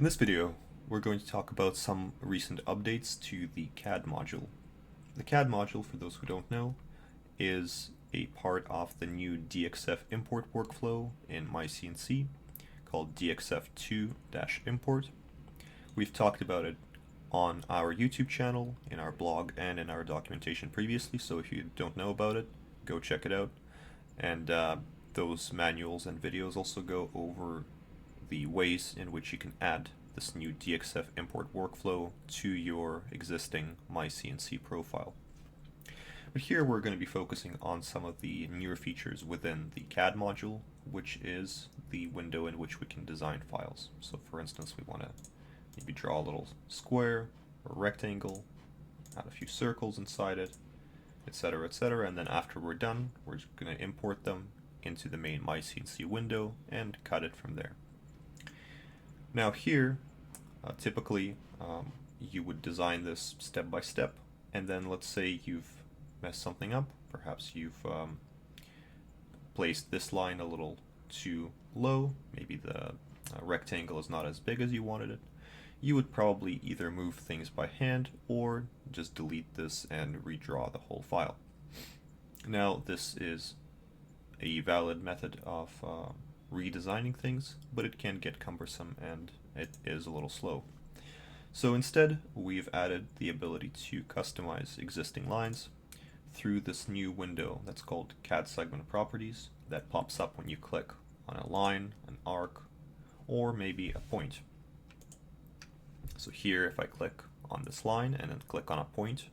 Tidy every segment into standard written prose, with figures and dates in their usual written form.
In this video, we're going to talk about some recent updates to the CAD module. The CAD module, for those who don't know, is a part of the new DXF import workflow in myCNC called DXF2-import. We've talked about it on our YouTube channel, in our blog, and in our documentation previously, so if you don't know about it, go check it out. And those manuals and videos also go over the ways in which you can add this new DXF import workflow to your existing myCNC profile. But here we're going to be focusing on some of the newer features within the CAD module, which is the window in which we can design files. So for instance, we want to maybe draw a little square or rectangle, add a few circles inside it, etc., etc. And then after we're done, we're just going to import them into the main myCNC window and cut it from there. Now here, typically you would design this step by step, and then let's say you've messed something up. Perhaps you've placed this line a little too low, maybe the rectangle is not as big as you wanted it. You would probably either move things by hand or just delete this and redraw the whole file. Now this is a valid method of redesigning things, but it can get cumbersome and it is a little slow. So instead, we've added the ability to customize existing lines through this new window that's called CAD Segment Properties that pops up when you click on a line, an arc, or maybe a point. So here, if I click on this line and then click on a point,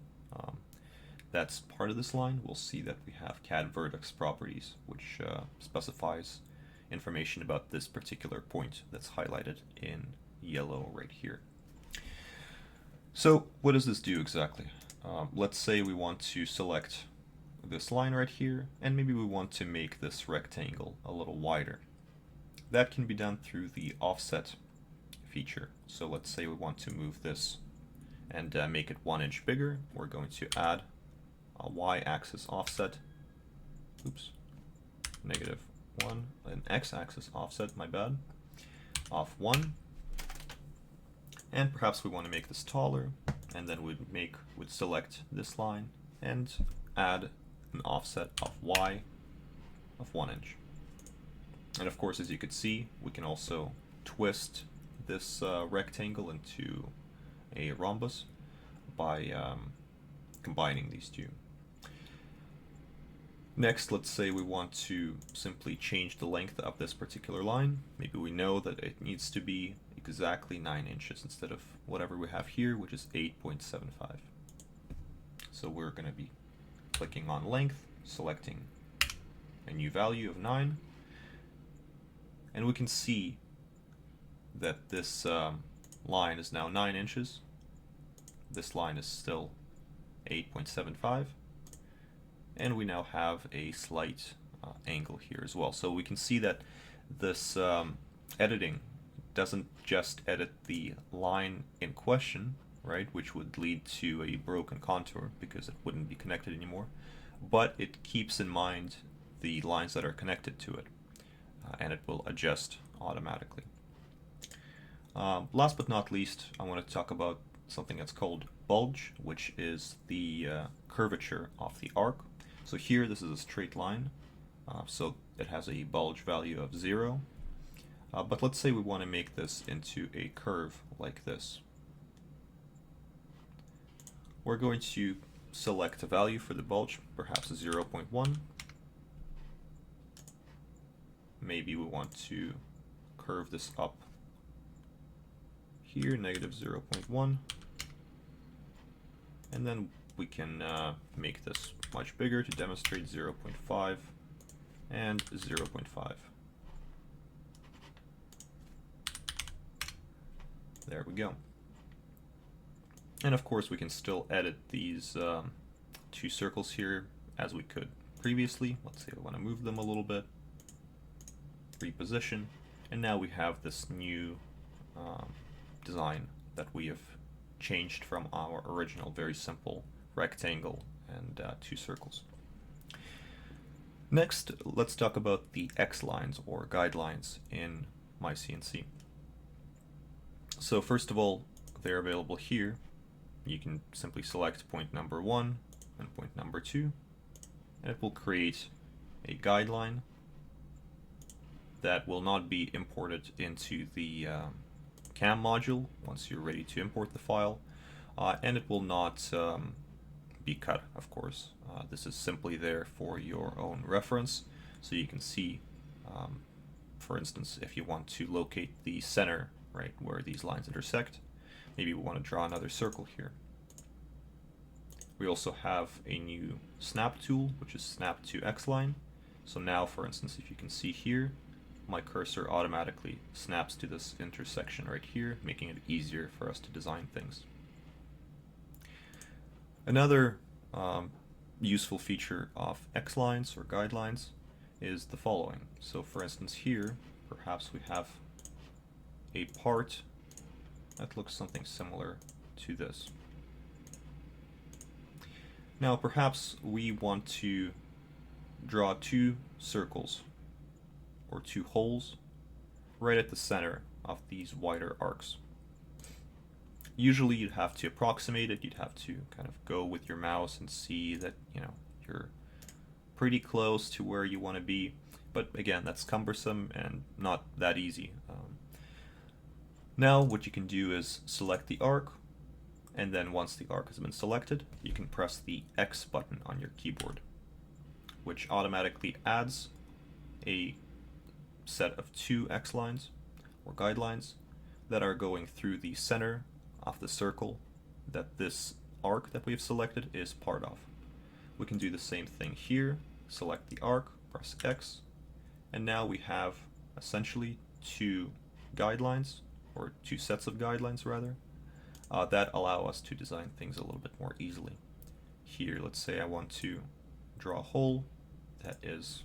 that's part of this line, we'll see that we have CAD Vertex Properties, which specifies information about this particular point that's highlighted in yellow right here. So what does this do exactly? Let's say we want to select this line right here, and maybe we want to make this rectangle a little wider. That can be done through the offset feature. So let's say we want to move this and make it 1 inch bigger. We're going to add a y-axis offset, -1, an x-axis offset, my bad, of 1, and perhaps we want to make this taller, and then we'd select this line and add an offset of y of 1 inch. And of course, as you could see, we can also twist this rectangle into a rhombus by combining these two. Next, let's say we want to simply change the length of this particular line. Maybe we know that it needs to be exactly 9 inches instead of whatever we have here, which is 8.75. So we're going to be clicking on length, selecting a new value of 9, and we can see that this line is now 9 inches. This line is still 8.75. And we now have a slight angle here as well. So we can see that this editing doesn't just edit the line in question, right, which would lead to a broken contour because it wouldn't be connected anymore, but it keeps in mind the lines that are connected to it, and it will adjust automatically. Last but not least, I want to talk about something that's called bulge, which is the curvature of the arc. So here, this is a straight line, so it has a bulge value of 0. But let's say we want to make this into a curve like this. We're going to select a value for the bulge, perhaps 0.1. Maybe we want to curve this up here, -0.1. And then we can make this much bigger to demonstrate 0.5 and 0.5. There we go. And of course we can still edit these two circles here as we could previously. Let's say we want to move them a little bit, reposition, and now we have this new design that we have changed from our original very simple rectangle and 2 circles. Next, let's talk about the X lines or guidelines in myCNC. So first of all, they're available here. You can simply select point number 1 and point number 2, and it will create a guideline that will not be imported into the CAM module once you're ready to import the file, and it will not be cut, of course. This is simply there for your own reference, so you can see, for instance, if you want to locate the center, right, where these lines intersect, maybe we want to draw another circle here. We also have a new snap tool, which is snap to X line. So now, for instance, if you can see here, my cursor automatically snaps to this intersection right here, making it easier for us to design things. Another useful feature of X lines or guidelines is the following. So for instance here, perhaps we have a part that looks something similar to this. Now perhaps we want to draw two circles or two holes right at the center of these wider arcs. Usually you'd have to approximate it, you'd have to kind of go with your mouse and see that, you know, you're pretty close to where you want to be, but again, that's cumbersome and not that easy. Now what you can do is select the arc, and then once the arc has been selected, you can press the X button on your keyboard, which automatically adds a set of two X lines or guidelines that are going through the center of the circle that this arc that we've selected is part of. We can do the same thing here, select the arc, press X, and now we have essentially two guidelines, or two sets of guidelines rather, that allow us to design things a little bit more easily. Here, let's say I want to draw a hole that is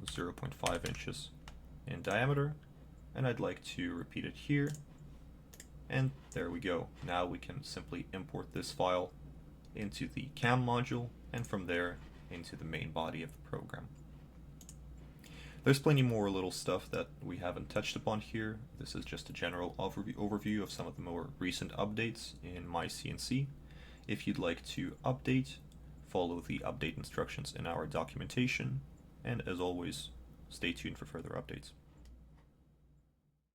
0.5 inches in diameter, and I'd like to repeat it here, and there we go. Now we can simply import this file into the CAM module, and from there into the main body of the program. There's plenty more little stuff that we haven't touched upon here. This is just a general overview of some of the more recent updates in myCNC. If you'd like to update, follow the update instructions in our documentation, and as always, stay tuned for further updates.